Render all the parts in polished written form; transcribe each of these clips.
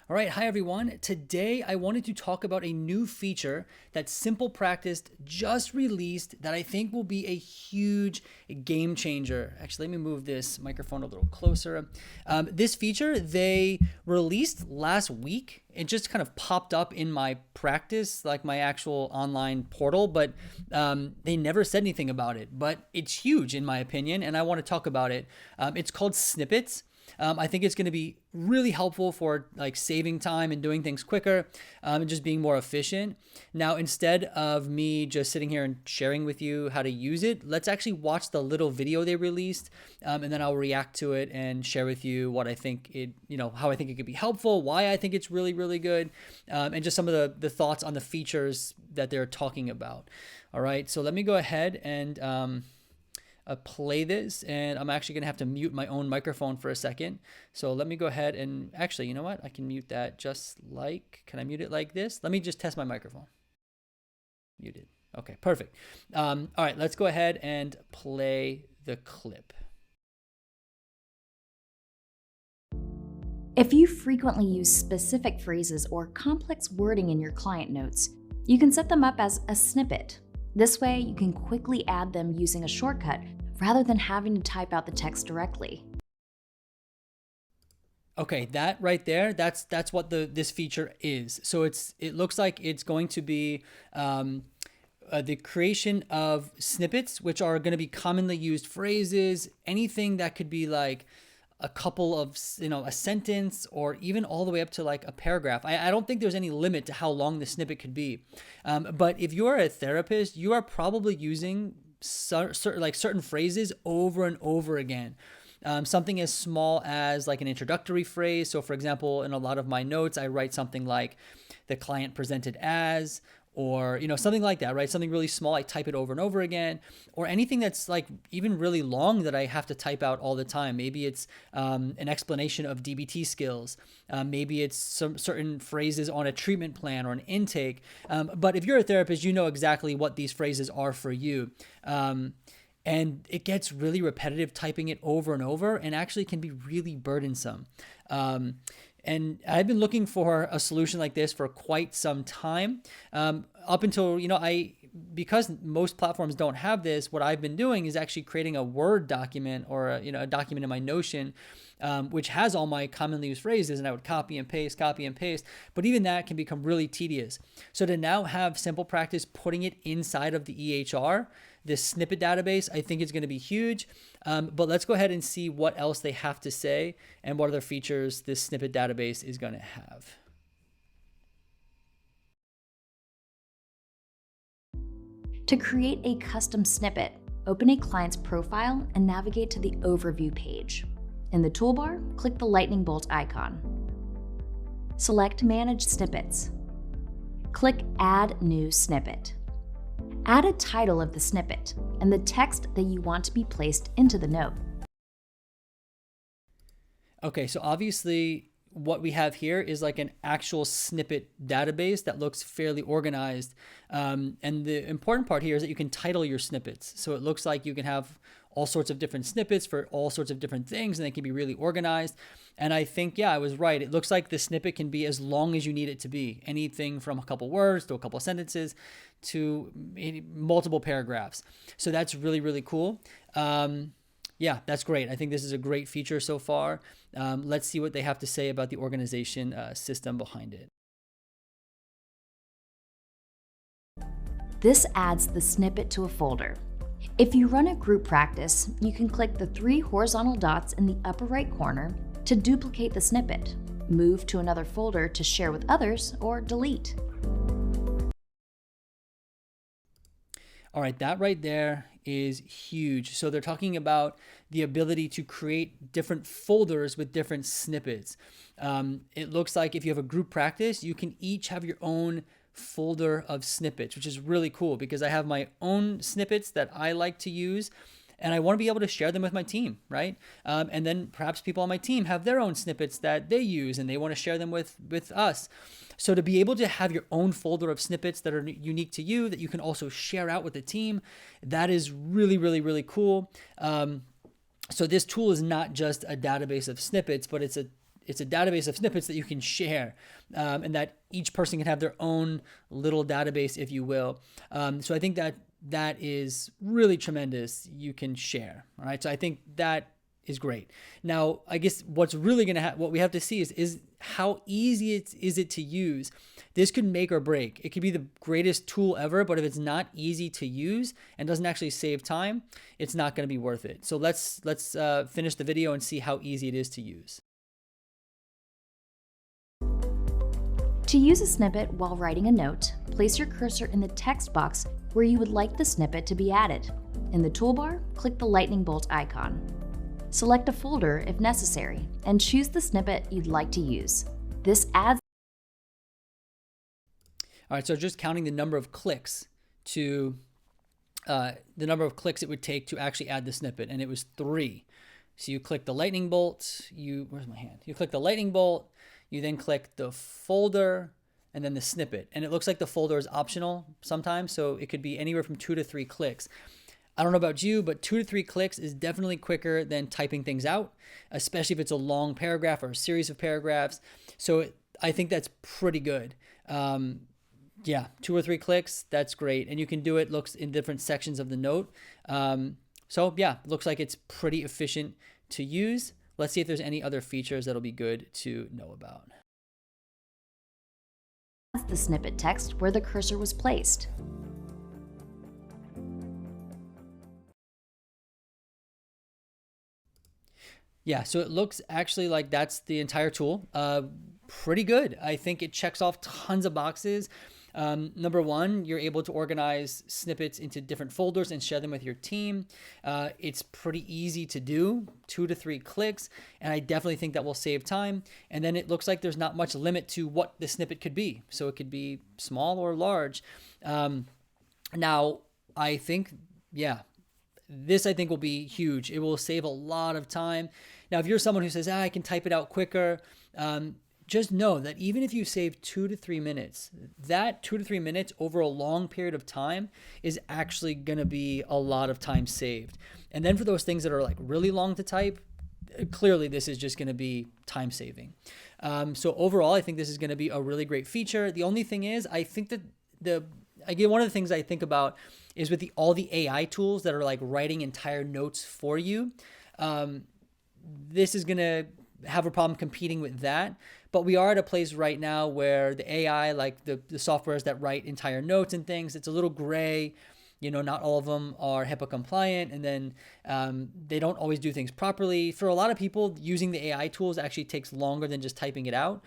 All right, hi everyone. Today I wanted to talk about a new feature that SimplePractice just released that I think will be a huge game changer. Actually, let me move this microphone a little closer. This feature they released last week. It just kind of popped up in my practice, like my actual online portal, but they never said anything about it. But it's huge in my opinion, and I want to talk about it. It's called Snippets. I think it's going to be really helpful for like saving time and doing things quicker and just being more efficient. Now, instead of me just sitting here and sharing with you how to use it, let's actually watch the little video they released and then I'll react to it and share with you what I think it, how I think it could be helpful, why I think it's really, really good, and just some of the thoughts on the features that they're talking about. All right, so let me go ahead and play this, and I'm actually gonna have to mute my own microphone for a second. So let me go ahead and actually, you know what? I can mute that can I mute it like this? Let me just test my microphone. Muted. Okay, perfect. All right, let's go ahead and play the clip. If you frequently use specific phrases or complex wording in your client notes, you can set them up as a snippet. This way, you can quickly add them using a shortcut rather than having to type out the text directly. Okay, that right there, that's what this feature is. So it looks like it's going to be the creation of snippets, which are going to be commonly used phrases, anything that could be like a couple of, a sentence or even all the way up to like a paragraph. I don't think there's any limit to how long the snippet could be. But if you're a therapist, you are probably using certain phrases over and over again. Something as small as like an introductory phrase. So for example, in a lot of my notes, I write something like the client presented as, or something like that, right? Something really small, I type it over and over again, or anything that's like even really long that I have to type out all the time. Maybe it's an explanation of DBT skills. Maybe it's some certain phrases on a treatment plan or an intake. But if you're a therapist, you know exactly what these phrases are for you. And it gets really repetitive typing it over and over, and actually can be really burdensome. And I've been looking for a solution like this for quite some time. Up until, because most platforms don't have this, what I've been doing is actually creating a Word document or a document in my Notion, which has all my commonly used phrases, and I would copy and paste. But even that can become really tedious. So to now have SimplePractice putting it inside of the EHR, this snippet database, I think is going to be huge. But let's go ahead and see what else they have to say and what other features this snippet database is going to have. To create a custom snippet, open a client's profile and navigate to the Overview page. In the toolbar, click the lightning bolt icon. Select Manage Snippets. Click Add New Snippet. Add a title of the snippet and the text that you want to be placed into the note. Okay, so obviously what we have here is like an actual snippet database that looks fairly organized. And the important part here is that you can title your snippets. So it looks like you can have all sorts of different snippets for all sorts of different things, and they can be really organized. And I think, I was right. It looks like the snippet can be as long as you need it to be. Anything from a couple words to a couple sentences to multiple paragraphs. So that's really, really cool. Yeah, that's great. I think this is a great feature so far. Let's see what they have to say about the organization system behind it. This adds the snippet to a folder. If you run a group practice, you can click the 3 horizontal dots in the upper right corner to duplicate the snippet, move to another folder to share with others, or delete. All right, that right there is huge. So they're talking about the ability to create different folders with different snippets. It looks like if you have a group practice, you can each have your own folder of snippets, which is really cool because I have my own snippets that I like to use, and I want to be able to share them with my team, right? And then perhaps people on my team have their own snippets that they use and they want to share them with us. So to be able to have your own folder of snippets that are unique to you, that you can also share out with the team, that is really, really, really cool. So this tool is not just a database of snippets, but it's it's a database of snippets that you can share, and that each person can have their own little database, if you will. So I think that is really tremendous. You can share. All right. So I think that is great. Now, I guess what's really going to what we have to see is how easy is it to use. This could make or break. It could be the greatest tool ever, but if it's not easy to use and doesn't actually save time, it's not going to be worth it. So let's finish the video and see how easy it is to use. To use a snippet while writing a note, place your cursor in the text box where you would like the snippet to be added. In the toolbar, click the lightning bolt icon. Select a folder if necessary, and choose the snippet you'd like to use. This adds. All right, so just counting the number of clicks to the number of clicks it would take to actually add the snippet, and it was 3. So you click the lightning bolt. Where's my hand? You click the lightning bolt. You then click the folder and then the snippet, and it looks like the folder is optional sometimes, so it could be anywhere from 2 to 3 clicks. I don't know about you, but 2 to 3 clicks is definitely quicker than typing things out, especially if it's a long paragraph or a series of paragraphs. So I think that's pretty good. Yeah, 2 or 3 clicks, that's great. And you can do it, looks in different sections of the note. So yeah, looks like it's pretty efficient to use. Let's see if there's any other features that'll be good to know about. The snippet text where the cursor was placed. Yeah, so it looks actually like that's the entire tool. Pretty good. I think it checks off tons of boxes. Number one, you're able to organize snippets into different folders and share them with your team. It's pretty easy to do, 2 to 3 clicks, and I definitely think that will save time. And then it looks like there's not much limit to what the snippet could be. So it could be small or large. Now, I think, yeah, this I think will be huge. It will save a lot of time. Now, if you're someone who says, I can type it out quicker, just know that even if you save 2 to 3 minutes, that 2 to 3 minutes over a long period of time is actually going to be a lot of time saved. And then for those things that are like really long to type, clearly this is just going to be time saving. So overall, I think this is going to be a really great feature. The only thing is, I think that one of the things I think about is with all the AI tools that are like writing entire notes for you. This is going to have a problem competing with that. But we are at a place right now where the AI, like the softwares that write entire notes and things, it's a little gray. You know, not all of them are HIPAA compliant, and then they don't always do things properly. For a lot of people, using the AI tools actually takes longer than just typing it out.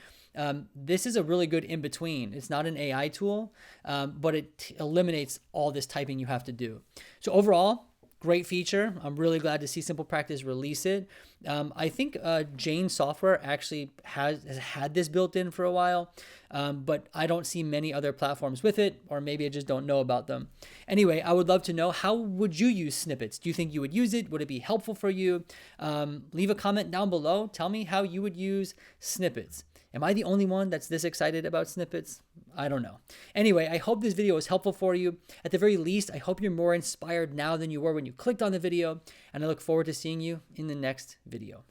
This is a really good in-between. It's not an AI tool, but it eliminates all this typing you have to do. So overall, great feature. I'm really glad to see SimplePractice release it. I think Jane Software actually has had this built in for a while, but I don't see many other platforms with it, or maybe I just don't know about them. Anyway, I would love to know, how would you use Snippets? Do you think you would use it? Would it be helpful for you? Leave a comment down below. Tell me how you would use Snippets. Am I the only one that's this excited about Snippets? I don't know. Anyway, I hope this video was helpful for you. At the very least, I hope you're more inspired now than you were when you clicked on the video, and I look forward to seeing you in the next video.